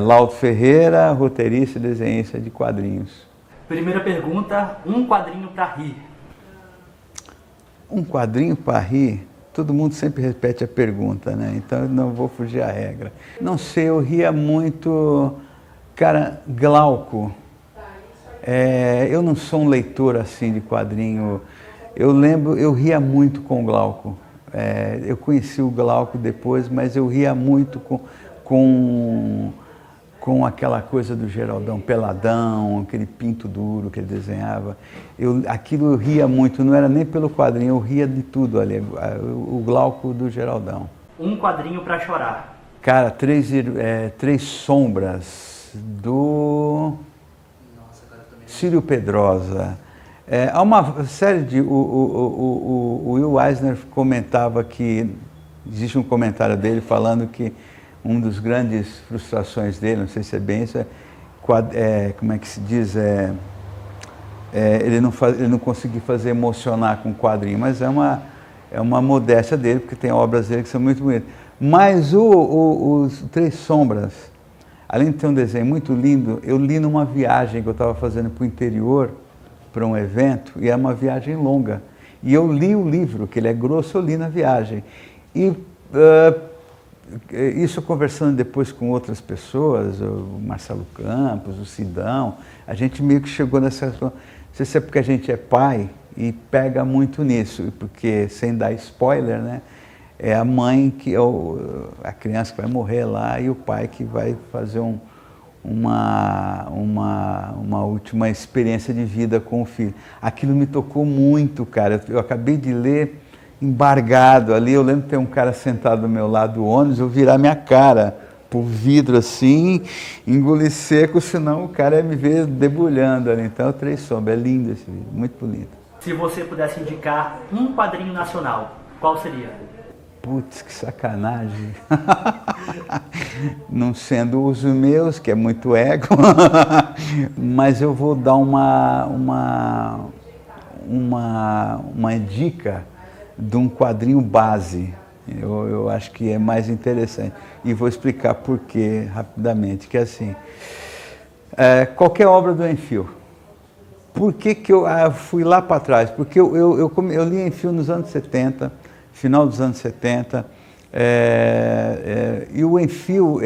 Laudo Ferreira, roteirista e desenhista de quadrinhos. Primeira pergunta, um quadrinho para rir. Um quadrinho para rir? Todo mundo sempre repete a pergunta, né? Então eu não vou fugir à regra. Não sei, eu ria muito, cara, Glauco. Eu não sou um leitor assim de quadrinho. Eu ria muito com o Glauco. Eu conheci o Glauco depois, mas eu ria muito com aquela coisa do Geraldão Peladão, aquele pinto duro que ele desenhava. Aquilo eu ria muito, não era nem pelo quadrinho, eu ria de tudo ali, o Glauco do Geraldão. Um quadrinho para chorar. Cara, Três Sombras, do Círio Pedrosa. Há uma série de... O Will Eisner comentava que... Existe um comentário dele falando que uma das grandes frustrações dele, não sei se é bem isso, como é que se diz? Ele não conseguir fazer emocionar com quadrinho, mas é uma modéstia dele, porque tem obras dele que são muito bonitas. Mas os Três Sombras, além de ter um desenho muito lindo, eu li numa viagem que eu estava fazendo para o interior, para um evento, e é uma viagem longa. E eu li o livro, que ele é grosso, eu li na viagem. E isso conversando depois com outras pessoas, o Marcelo Campos, o Sidão, a gente meio que chegou nessa... Não sei se é porque a gente é pai e pega muito nisso, porque, sem dar spoiler, né? É a mãe que é a criança que vai morrer lá e o pai que vai fazer uma última experiência de vida com o filho. Aquilo me tocou muito, cara. Eu acabei de ler embargado ali, eu lembro de ter um cara sentado do meu lado do ônibus, eu virar minha cara pro vidro assim, engolir seco, senão o cara ia me ver debulhando ali. Então, Três Sombras, é lindo esse vídeo, muito bonito. Se você pudesse indicar um quadrinho nacional, qual seria? Putz, que sacanagem. Não sendo os meus, que é muito ego, mas eu vou dar uma dica de um quadrinho base. Eu acho que é mais interessante. E vou explicar por quê rapidamente, que é assim, qualquer obra do Enfield. Por que eu fui lá para trás? Porque eu li Enfield nos anos 70, final dos anos 70, e o Enfield,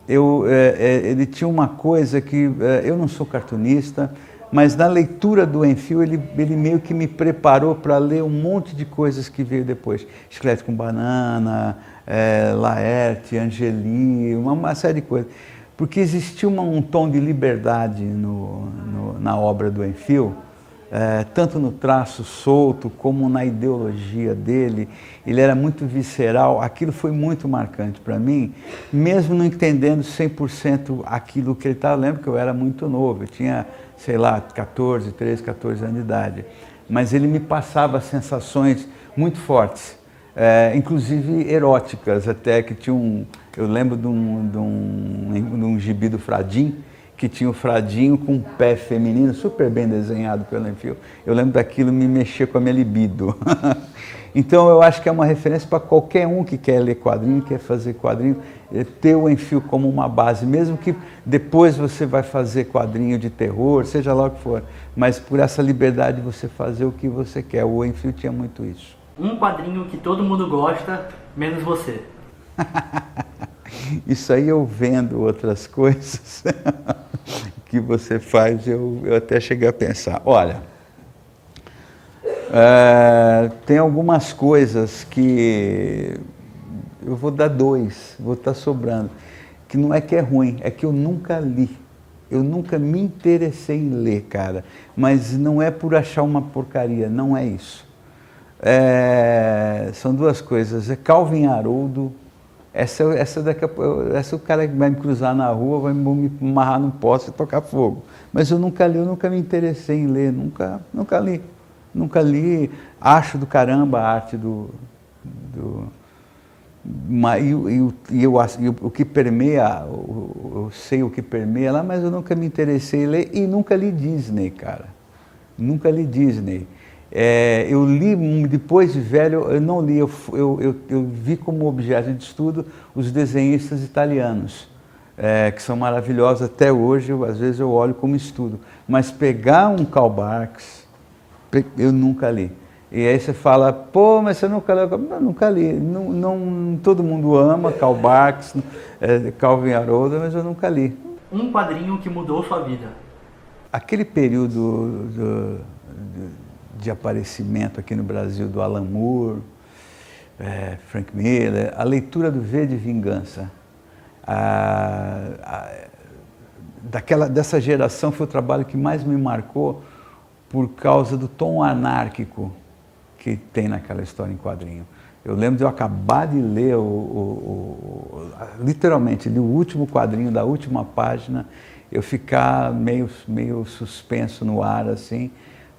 ele tinha uma coisa que, eu não sou cartunista, mas na leitura do Enfield, ele meio que me preparou para ler um monte de coisas que veio depois. Chiclete com Banana, Laerte, Angeli, uma série de coisas. Porque existia um tom de liberdade na obra do Enfield, tanto no traço solto como na ideologia dele. Ele era muito visceral, aquilo foi muito marcante para mim, mesmo não entendendo 100% aquilo que ele estava lendo, porque eu era muito novo, eu tinha, sei lá, 13, 14 anos de idade. Mas ele me passava sensações muito fortes, inclusive eróticas, até que tinha eu lembro de um gibi do Fradim, que tinha o Fradinho com um pé feminino, super bem desenhado pelo Enfield. Eu lembro daquilo me mexer com a minha libido. Então eu acho que é uma referência para qualquer um que quer ler quadrinho, quer fazer quadrinho, ter o Enfield como uma base, mesmo que depois você vai fazer quadrinho de terror, seja lá o que for, mas por essa liberdade de você fazer o que você quer. O Enfield tinha muito isso. Um quadrinho que todo mundo gosta, menos você. Isso aí eu vendo outras coisas que você faz, eu até cheguei a pensar. Olha, tem algumas coisas que eu vou dar dois, vou estar sobrando, que não é que é ruim, é que eu nunca li. Eu nunca me interessei em ler, cara, mas não é por achar uma porcaria, não é isso. São duas coisas, é Calvin Haroldo. Essa o cara que vai me cruzar na rua, vai me amarrar num poste e tocar fogo. Mas eu nunca li, eu nunca me interessei em ler, nunca li. Nunca li, acho do caramba a arte o que permeia, eu sei o que permeia lá, mas eu nunca me interessei em ler e nunca li Disney, cara. Nunca li Disney. Eu li, depois de velho, eu não li, eu vi como objeto de estudo os desenhistas italianos. que são maravilhosos até hoje, às vezes eu olho como estudo. Mas pegar um Karl Barks, eu nunca li. E aí você fala, pô, mas você nunca leu? Eu nunca li. Não, todo mundo ama Karl Barks, Calvin Haroldo, mas eu nunca li. Um quadrinho que mudou sua vida. Aquele período de aparecimento aqui no Brasil do Alan Moore, Frank Miller, a leitura do V de Vingança, dessa geração foi o trabalho que mais me marcou por causa do tom anárquico que tem naquela história em quadrinho. Eu lembro de eu acabar de ler, literalmente, li o último quadrinho da última página, eu ficar meio suspenso no ar, assim,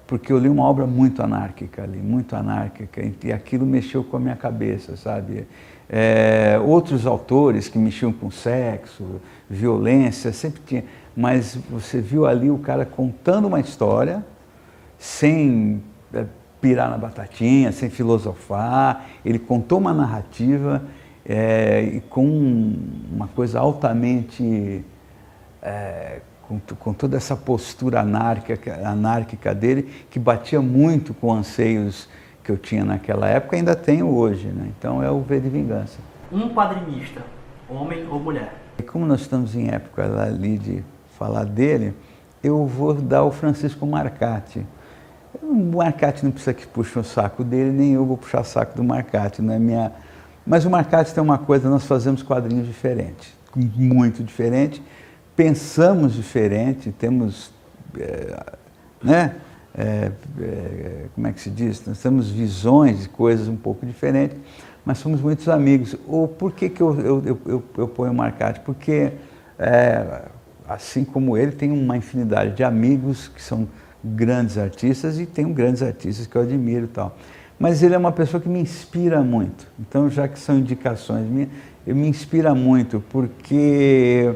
porque eu li uma obra muito anárquica ali, muito anárquica, e aquilo mexeu com a minha cabeça, sabe? Outros autores que mexiam com sexo, violência, sempre tinha, mas você viu ali o cara contando uma história, sem pirar na batatinha, sem filosofar, ele contou uma narrativa e com uma coisa altamente, com toda essa postura anárquica dele, que batia muito com anseios que eu tinha naquela época e ainda tenho hoje, né? Então é o V de Vingança. Um quadrinista, homem ou mulher? E como nós estamos em época ali de falar dele, eu vou dar o Francisco Marcati. O Marcati não precisa que puxe o saco dele, nem eu vou puxar o saco do Marcati, não é minha... Mas o Marcati tem uma coisa, nós fazemos quadrinhos diferentes, muito diferentes, pensamos diferente, temos, como é que se diz? Nós temos visões de coisas um pouco diferentes, mas somos muitos amigos. Por que eu ponho o Marcati? Porque, assim como ele, tem uma infinidade de amigos que são grandes artistas e tenho grandes artistas que eu admiro e tal. Mas ele é uma pessoa que me inspira muito. Então, já que são indicações minhas, ele me inspira muito, porque...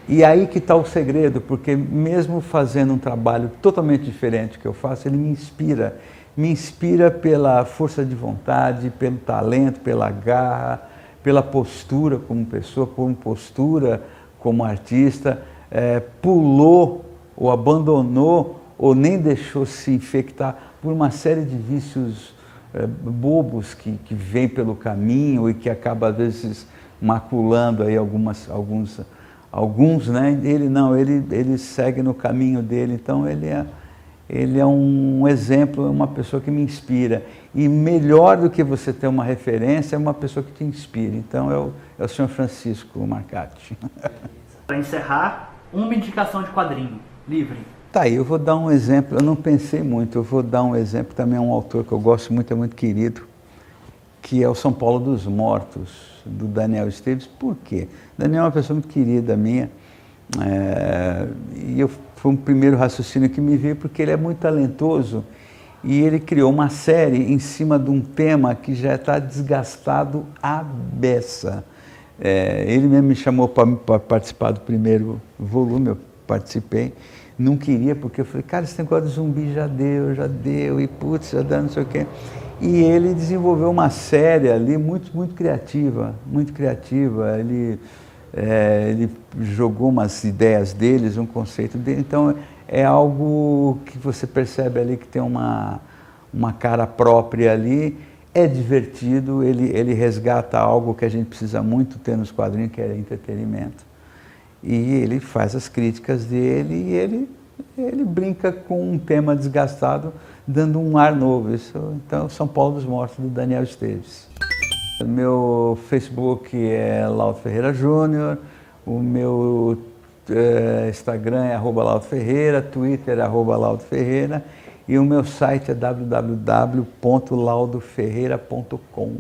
E aí que está o segredo, porque mesmo fazendo um trabalho totalmente diferente do que eu faço, ele me inspira pela força de vontade, pelo talento, pela garra, pela postura como pessoa, como postura como artista, pulou ou abandonou ou nem deixou se infectar por uma série de vícios bobos que vêm pelo caminho e que acaba às vezes maculando aí alguns, né? Ele não, ele segue no caminho dele, então ele é um exemplo, é uma pessoa que me inspira. E melhor do que você ter uma referência, é uma pessoa que te inspira. Então é o senhor Francisco Marcati. Para encerrar, uma indicação de quadrinho, livre. Tá aí, eu vou dar um exemplo, eu não pensei muito, eu vou dar um exemplo, também é um autor que eu gosto muito, é muito querido, que é o São Paulo dos Mortos, do Daniel Esteves. Por quê? Daniel é uma pessoa muito querida minha, e foi um primeiro raciocínio que me veio, porque ele é muito talentoso, e ele criou uma série em cima de um tema que já está desgastado à beça. Ele mesmo me chamou para participar do primeiro volume, eu participei, não queria, porque eu falei, cara, esse negócio de zumbi já deu, e putz, já deu, não sei o quê. E ele desenvolveu uma série ali muito criativa, ele jogou umas ideias deles, um conceito dele, então é algo que você percebe ali que tem uma cara própria ali, é divertido, ele resgata algo que a gente precisa muito ter nos quadrinhos, que é entretenimento. E ele faz as críticas dele e ele brinca com um tema desgastado, dando um ar novo. Então, São Paulo dos Mortos, do Daniel Esteves. O meu Facebook é Laudo Ferreira Júnior, o meu Instagram é @LaudoFerreira, Twitter é @LaudoFerreira e o meu site é www.laudoferreira.com.